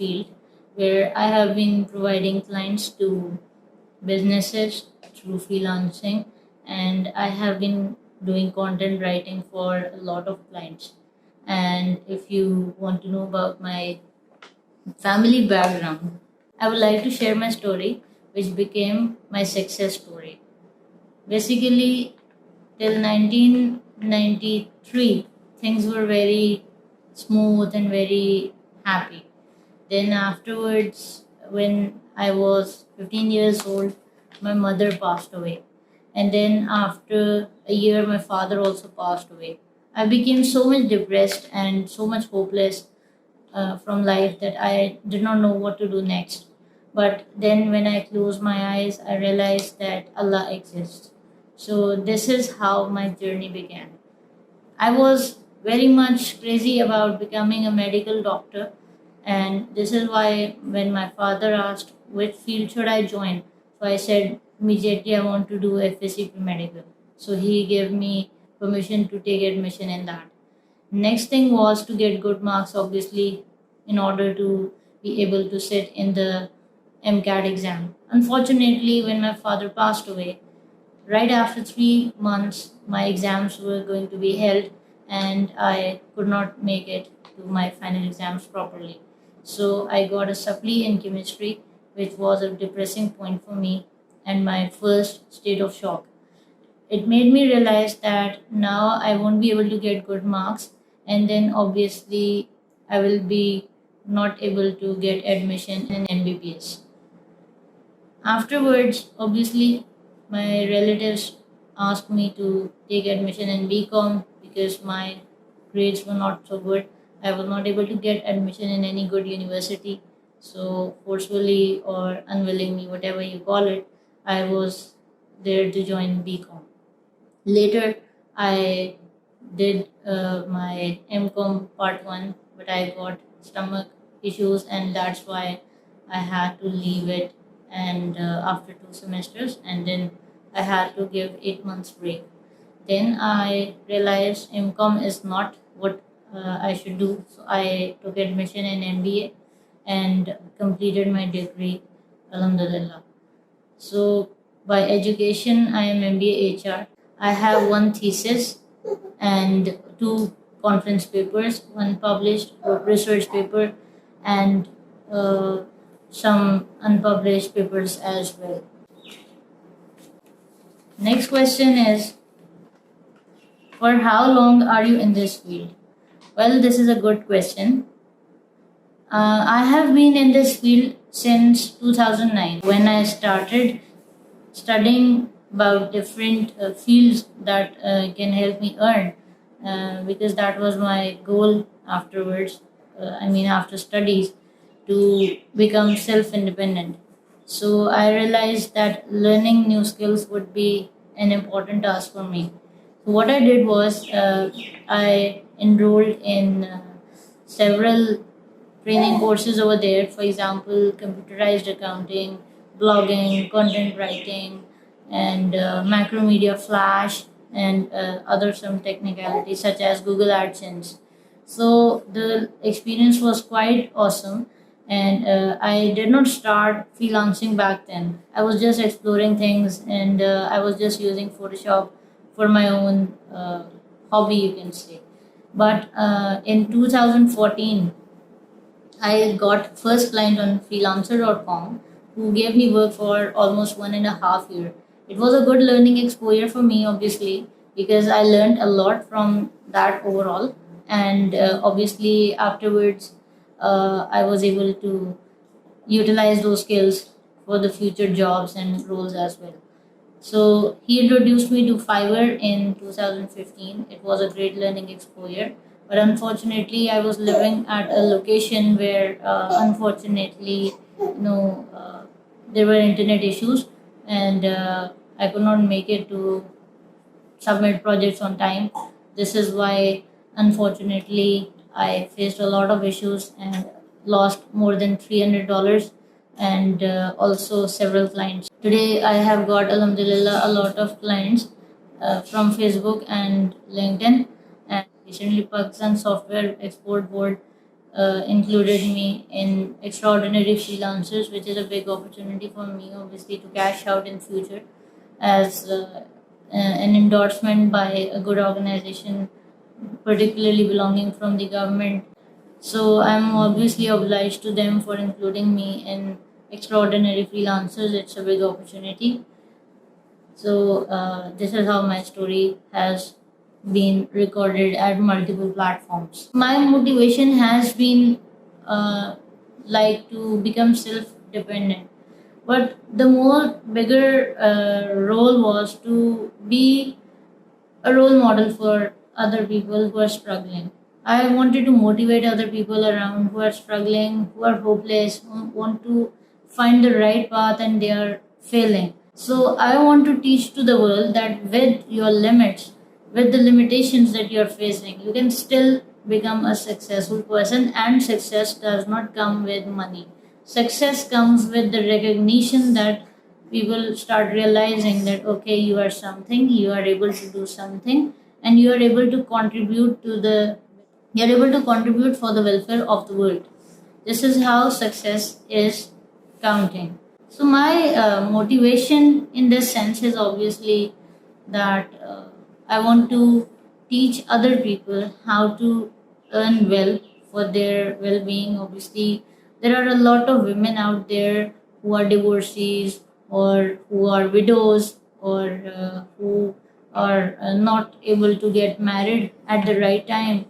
field where I have been providing clients to businesses through freelancing, and I have been doing content writing for a lot of clients. And if you want to know about my family background, I would like to share my story, which became my success story. Basically, till 1993, things were very smooth and very happy. Then, afterwards, when I was 15 years old, my mother passed away. And then, after a year, my father also passed away. I became so much depressed and so much hopeless from life that I did not know what to do next. But then, when I closed my eyes, I realized that Allah exists. So, this is how my journey began. I was very much crazy about becoming a medical doctor, and this is why when my father asked which field should I join, so I said immediately I want to do 𝗦𝗱𝗶𝗶 medical. So he gave me permission to take admission in that. Next thing was to get good marks, obviously, in order to be able to sit in the MCAT exam. Unfortunately, when my father passed away, right after 3 months, my exams were going to be held, and I could not make it to my final exams properly. So I got a supply in chemistry, which was a depressing point for me and my first state of shock. It made me realize that now I won't be able to get good marks, and then obviously I will be not able to get admission in MBBS. Afterwards, obviously, my relatives asked me to take admission in BCom because my grades were not so good. I was not able to get admission in any good university. So, forcefully or unwillingly, whatever you call it, I was there to join BCom. Later, I did my MCom part 1, but I got stomach issues, and that's why I had to leave it. And after 2 semesters, and then I had to give 8 months break. Then I realized MCom is not what I should do, so I took admission in MBA and completed my degree, Alhamdulillah. So by education, I am MBA HR. I have one thesis and two conference papers, one published research paper, and some unpublished papers as well. Next question is, for how long are you in this field? Well, this is a good question. I have been in this field since 2009 when I started studying about different fields that can help me earn, because that was my goal afterwards. After studies, to become self independent. So I realized that learning new skills would be an important task for me. So what I did was I enrolled in several training courses over there. For example, computerized accounting, blogging, content writing, and macromedia flash, and other some technicalities such as Google AdSense. So the experience was quite awesome, and I did not start freelancing back then. I was just exploring things, and I was just using Photoshop for my own hobby, you can say. But in 2014, I got first client on freelancer.com who gave me work for almost 1.5 years. It was a good learning exposure for me, obviously, because I learned a lot from that overall. And obviously, afterwards, I was able to utilize those skills for the future jobs and roles as well. So he introduced me to Fiverr in 2015. It was a great learning exposure. But unfortunately, I was living at a location where, unfortunately, there were internet issues, and I could not make it to submit projects on time. this is why, unfortunately, I faced a lot of issues and lost more than $300 and also several clients. Today, I have got, alhamdulillah, a lot of clients from Facebook and LinkedIn. And recently, Pakistan Software Export Board included me in extraordinary freelancers, which is a big opportunity for me, obviously, to cash out in future as an endorsement by a good organization, particularly belonging from the government. So I'm obviously obliged to them for including me in extraordinary freelancers. It's a big opportunity. So this is how my story has been recorded at multiple platforms. My motivation has been like to become self-dependent, but the more bigger role was to be a role model for other people who are struggling. I wanted to motivate other people around who are struggling, who are hopeless, who want to find the right path and they are failing. So I want to teach to the world that with your limits, with the limitations that you are facing, you can still become a successful person, and success does not come with money. Success comes with the recognition that people start realizing that okay, you are something, you are able to do something, and you are able to contribute to the you are able to contribute for the welfare of the world. This is how success is counting. So my motivation in this sense is obviously that I want to teach other people how to earn well for their well-being. Obviously, there are a lot of women out there who are divorcees or who are widows or who are not able to get married at the right time,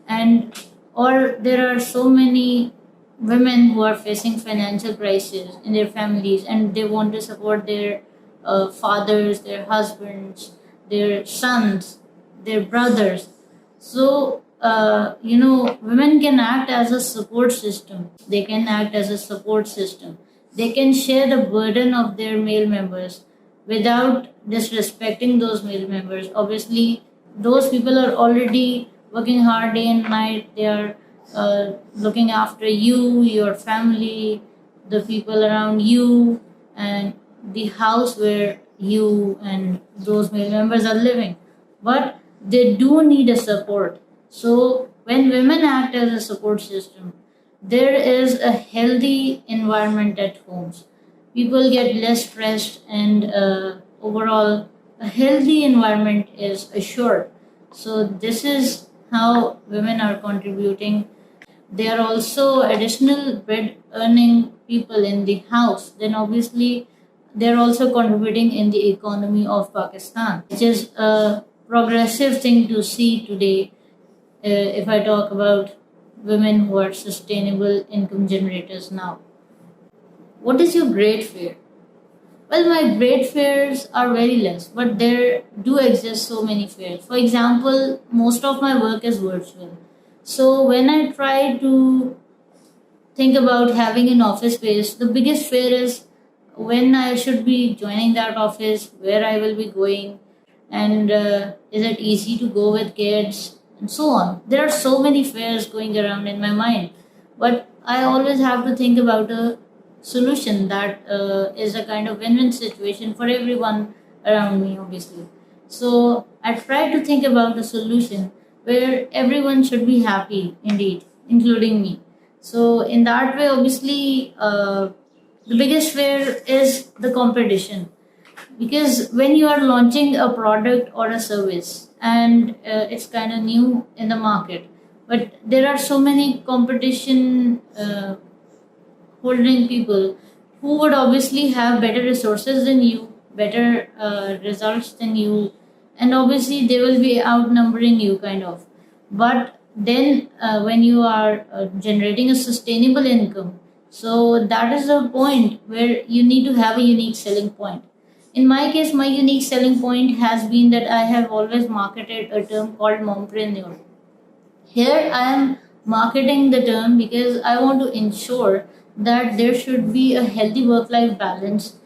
and or there are so many women who are facing financial crisis in their families and they want to support their fathers, their husbands, their sons, their brothers. So women can act as a support system. They can act as a support system. They can share the burden of their male members without disrespecting those male members. Obviously, those people are already working hard day and night. They are looking after you, your family, the people around you, and the house where you and those male members are living. But they do need a support. So when women act as a support system, there is a healthy environment at homes. People get less stressed, and overall, a healthy environment is assured. So this is how women are contributing. They are also additional bread earning people in the house. Then obviously, they are also contributing in the economy of Pakistan, which is a progressive thing to see today. If I talk about women who are sustainable income generators now. What is your great fear? Well, my great fears are very less, but there do exist so many fears. For example, most of my work is virtual. So when I try to think about having an office space, the biggest fear is when I should be joining that office, where I will be going, and is it easy to go with kids, and so on. There are so many fears going around in my mind, but I always have to think about a solution that is a kind of win-win situation for everyone around me, obviously. So I try to think about a solution where everyone should be happy, indeed, including me. So in that way, obviously, the biggest fear is the competition, because when you are launching a product or a service and it's kind of new in the market, but there are so many competition holding people who would obviously have better resources than you, better results than you, and obviously they will be outnumbering you kind of. But then when you are generating a sustainable income, so that is the point where you need to have a unique selling point. In my case, my unique selling point has been that I have always marketed a term called Mompreneur. Here I am marketing the term because I want to ensure that there should be a healthy work life balance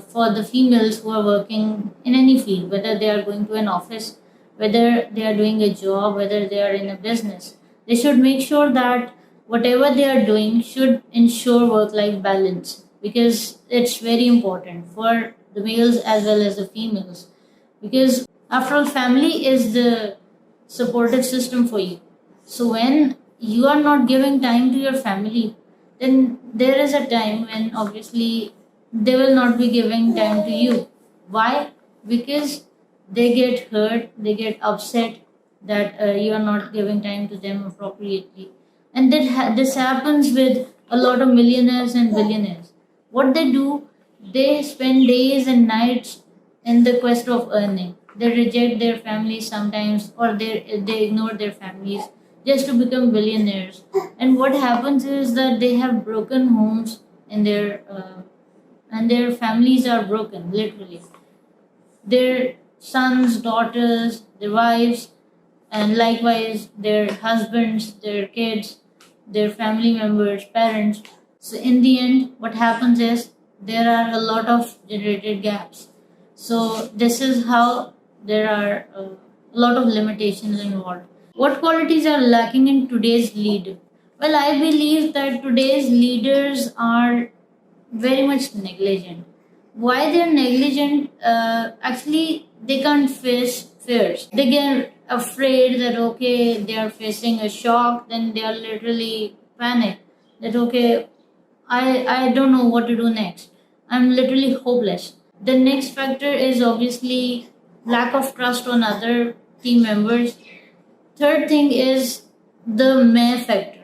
for the females who are working in any field, whether they are going to an office whether they are doing a job, whether they are in a business, they should make sure that whatever they are doing should ensure work life balance, because it's very important for the males as well as the females. Because after all, family is the supportive system for you. So when you are not giving time to your family, then there is a time when obviously they will not be giving time to you. Why? Because they get hurt, they get upset that you are not giving time to them appropriately. And this happens with a lot of millionaires and billionaires. What they do, they spend days and nights in the quest of earning. They reject their families sometimes, or they ignore their families just to become billionaires. And what happens is that they have broken homes in their and their families are broken literally. Their sons, daughters, their wives, and likewise their husbands, their kids, their family members, parents. So in the end, what happens is there are a lot of generated gaps. So this is how there are a lot of limitations involved. What qualities are lacking in today's leader? Well, I believe that today's leaders are very much negligent. Why they're negligent? Actually, they can't face fears. They get afraid that okay, they are facing a shock, then they are literally panic that okay, I don't know what to do next. I'm literally hopeless. The next factor is obviously lack of trust on other team members. Third thing is the May factor.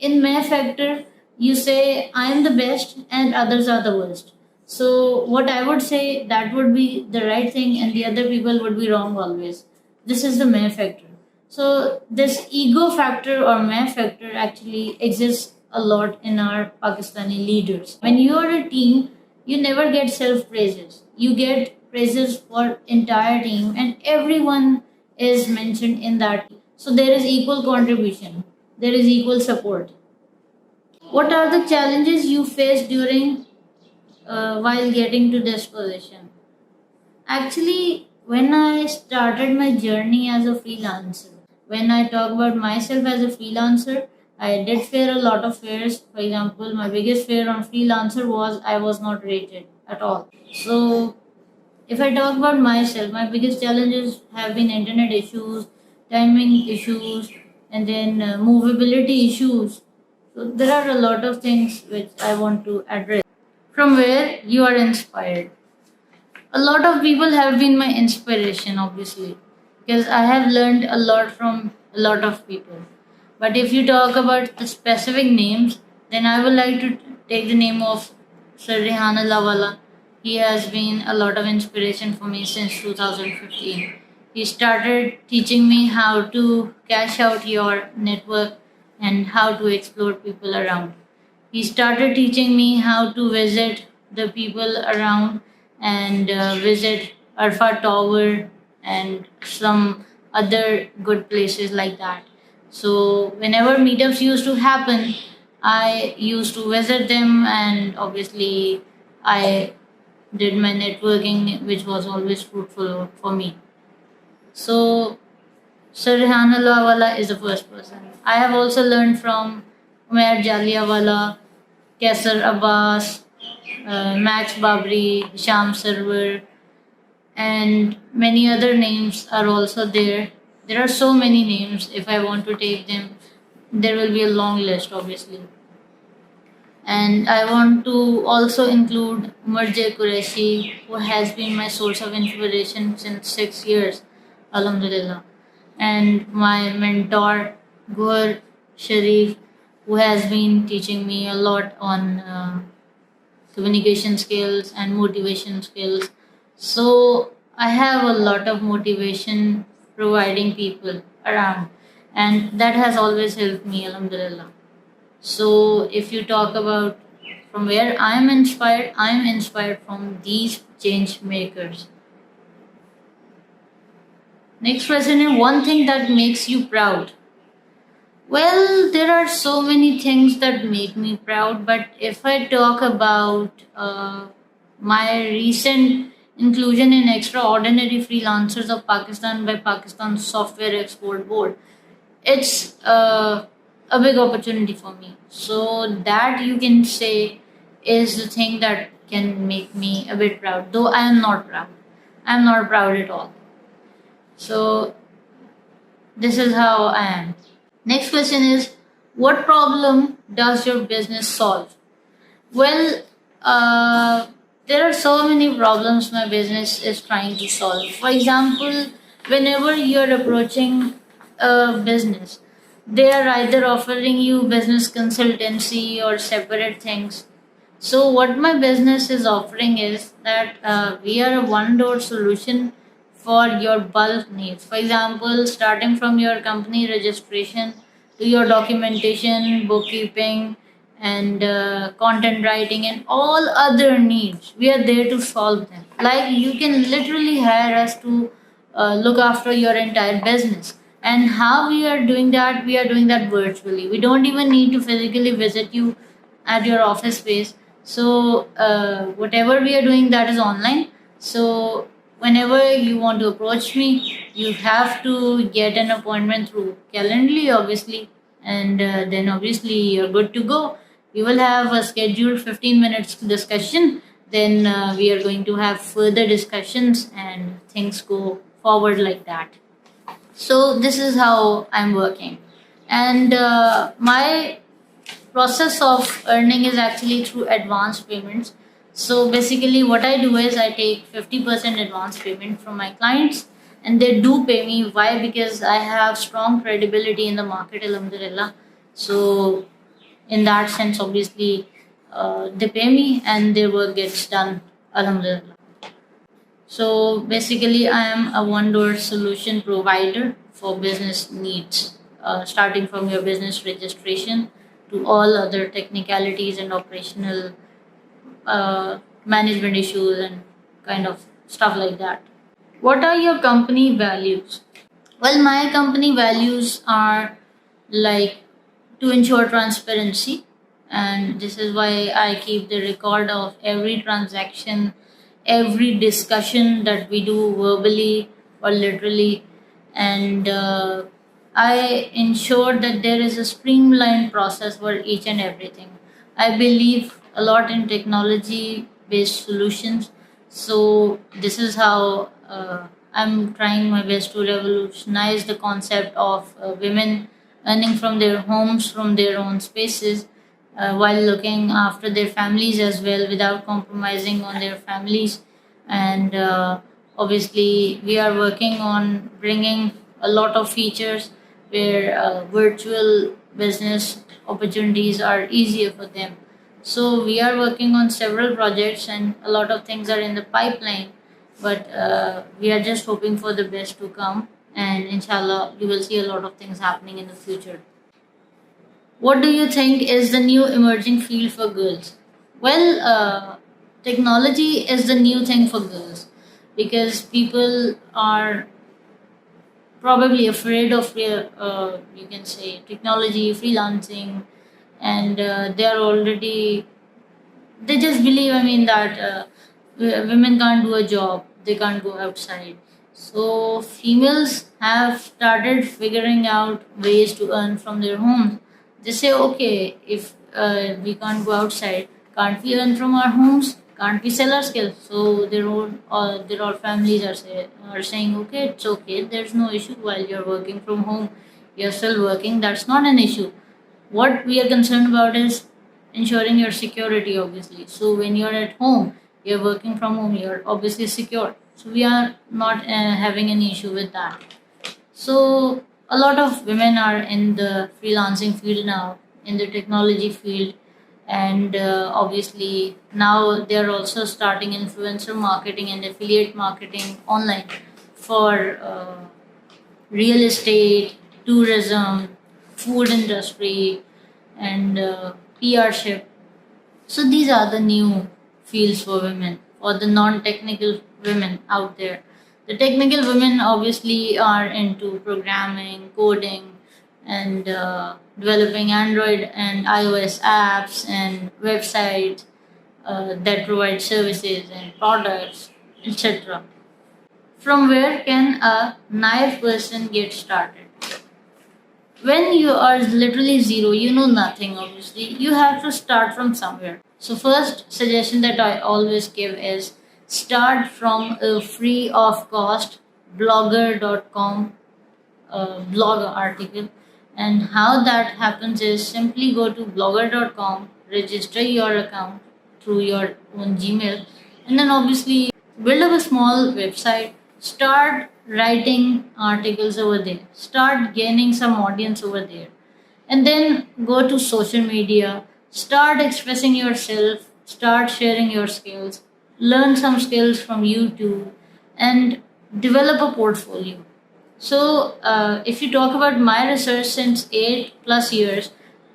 In May factor, you say I am the best and others are the worst. So what I would say, that would be the right thing and the other people would be wrong always. This is the May factor. So this ego factor or May factor actually exists a lot in our Pakistani leaders. When you are a team, you never get self praises. You get praises for entire team and everyone is mentioned in that. So there is equal contribution. There is equal support. What are the challenges you face during while getting to this position? Actually, when I started my journey as a freelancer, when I talk about myself as a freelancer, I did fear a lot of fears. For example, my biggest fear on freelancer was I was not rated at all. So, if I talk about myself, my biggest challenges have been internet issues, timing issues, and then movability issues. So, there are a lot of things which I want to address. From where you are inspired? A lot of people have been my inspiration, obviously, because I have learned a lot from a lot of people. But if you talk about the specific names, then I would like to take the name of Sir 𝗦𝗱𝗶𝗍𝗮. He has been a lot of inspiration for me since 2015. He started teaching me how to cash out your network and how to explore people around. He started teaching me how to visit the people around and visit Arfa Tower and some other good places like that. So whenever meetups used to happen, I used to visit them and obviously I did my networking, which was always fruitful for me. So Sir 𝗦𝗱𝗶𝗮 is the first person. I have also learned from Umair Jaliawala, Kaisar Abbas, Max Babri, Sham Server, and many other names are also there. There are so many names. If I want to take them, there will be a long list, obviously. And I want to also include Marjah Qureshi, who has been my source of inspiration since 6 years, Alhamdulillah. And my mentor, Gur Sharif, who has been teaching me a lot on communication skills and motivation skills. So I have a lot of motivation providing people around, and that has always helped me, Alhamdulillah. So if you talk about from where I am inspired from these change makers. Next question is one thing that makes you proud. Well, there are so many things that make me proud, but if I talk about my recent inclusion in extraordinary freelancers of Pakistan by Pakistan Software Export Board. It's a big opportunity for me. So that, you can say, is the thing that can make me a bit proud. Though I am not proud. I am not proud at all. So this is how I am. Next question is, what problem does your business solve? Well, there are so many problems my business is trying to solve. For example, whenever you're approaching a business, they are either offering you business consultancy or separate things. So, what my business is offering is that we are a one door solution for your bulk needs. For example, starting from your company registration to your documentation, bookkeeping, and content writing, and all other needs, we are there to solve them. Like, you can literally hire us to look after your entire business. And how we are doing that? We are doing that virtually. We don't even need to physically visit you at your office space. So whatever we are doing, that is online. So whenever you want to approach me, you have to get an appointment through Calendly, obviously, and then obviously you're good to go. We will have a scheduled 15 minutes discussion. Then we are going to have further discussions, and things go forward like that. So this is how I'm working, and my process of earning is actually through advance payments. So basically, what I do is I take 50% advance payment from my clients, and they do pay me. Why? Because I have strong credibility in the market, alhamdulillah. So in that sense, obviously, they pay me and their work gets done, alhamdulillah. So basically, I am a one door solution provider for business needs, starting from your business registration to all other technicalities and operational management issues and kind of stuff like that. What are your company values? Well, my company values are like to ensure transparency, and this is why I keep the record of every transaction, every discussion that we do verbally or literally, and I ensure that there is a streamlined process for each and everything. I believe a lot in technology based solutions, so this is how I'm trying my best to revolutionize the concept of women earning from their homes, from their own spaces, while looking after their families as well without compromising on their families. And obviously, we are working on bringing a lot of features where virtual business opportunities are easier for them. So, we are working on several projects, and a lot of things are in the pipeline, but we are just hoping for the best to come. And inshallah, you will see a lot of things happening in the future. What do you think is the new emerging field for girls? Well, technology is the new thing for girls because people are probably afraid of you can say technology, freelancing, and they are already, they just believe, I mean, that women can't do a job, they can't go outside. So females have started figuring out ways to earn from their homes. They say, okay, if we can't go outside, can't we earn from our homes? Can't we sell our skills? So their all families are saying, okay, it's okay. There's no issue while you're working from home. You're still working. That's not an issue. What we are concerned about is ensuring your security, obviously. So when you're at home, you're working from home, you're obviously secure. So we are not having any issue with that. So a lot of women are in the freelancing field now, in the technology field, and obviously now they are also starting influencer marketing and affiliate marketing online for real estate, tourism, food industry, and PRship. So these are the new fields for women or the non-technical women out there. The technical women obviously are into programming, coding, and developing Android and iOS apps and websites that provide services and products. etc. From where can a naive person get started? When you are literally zero, you know nothing, obviously, you have to start from somewhere. So, first suggestion that I always give is start from a free of cost blogger.com blog article. And how that happens is simply go to blogger.com, register your account through your own Gmail, and then obviously build up a small website, start writing articles over there, start gaining some audience over there, and then go to social media, start expressing yourself, start sharing your skills, learn some skills from YouTube, and develop a portfolio. So, if you talk about my research since 8+ years,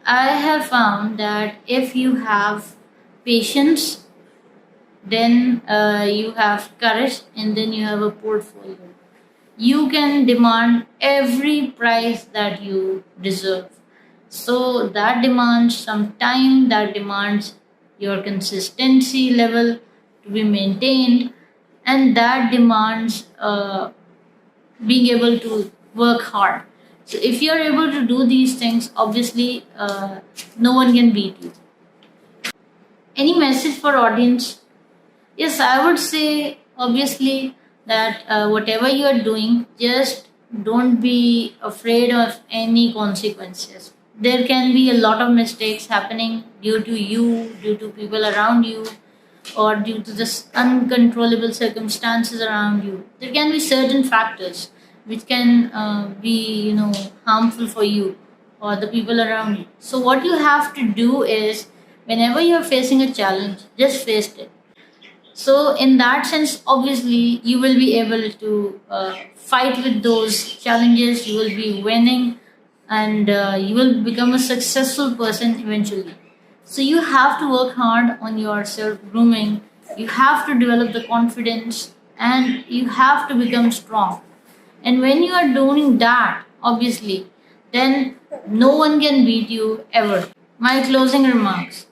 I have found that if you have patience, then you have courage, and then you have a portfolio, you can demand every price that you deserve. So, that demands some time, that demands your consistency level to be maintained, and that demands being able to work hard. So if you're able to do these things, obviously no one can beat you. Any message for audience? Yes, I would say obviously that whatever you are doing, just don't be afraid of any consequences. There can be a lot of mistakes happening due to you, due to people around you, or due to the uncontrollable circumstances around you. There can be certain factors which can be, harmful for you or the people around you. So what you have to do is, whenever you're facing a challenge, just face it. So in that sense, obviously, you will be able to fight with those challenges. You will be winning, and you will become a successful person eventually. So you have to work hard on your self grooming. You have to develop the confidence, and you have to become strong. And when you are doing that, obviously, then no one can beat you ever. My closing remarks.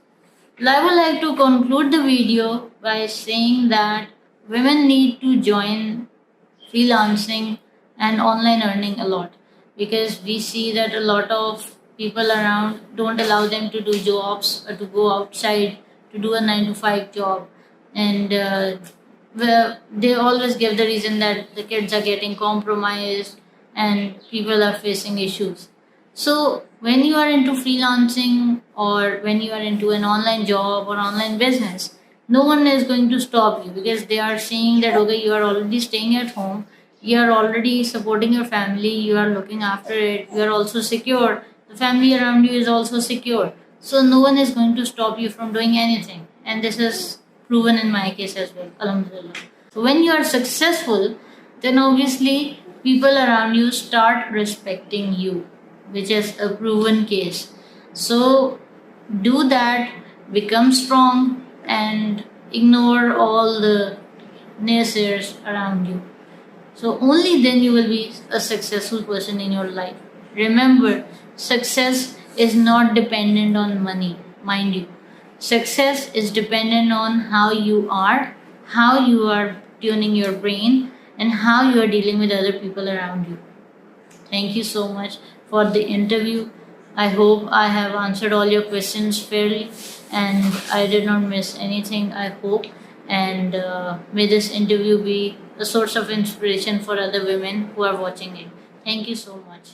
I would like to conclude the video by saying that women need to join freelancing and online earning a lot, because we see that a lot of people around don't allow them to do jobs or to go outside to do a 9 to 5 job, and they always give the reason that the kids are getting compromised and people are facing issues. So when you are into freelancing, or when you are into an online job or online business, no one is going to stop you, because they are seeing that okay, you are already staying at home, you are already supporting your family, you are looking after it, you are also secure, the family around you is also secure. So no one is going to stop you from doing anything. And this is proven in my case as well, alhamdulillah. So when you are successful, then obviously people around you start respecting you, which is a proven case. So do that, become strong, and ignore all the naysayers around you. So only then you will be a successful person in your life. Remember, success is not dependent on money, mind you. Success is dependent on how you are, how you are tuning your brain, and how you are dealing with other people around you. Thank you so much for the interview. I hope I have answered all your questions fairly, and I did not miss anything, I hope. And may this interview be a source of inspiration for other women who are watching it. Thank you so much.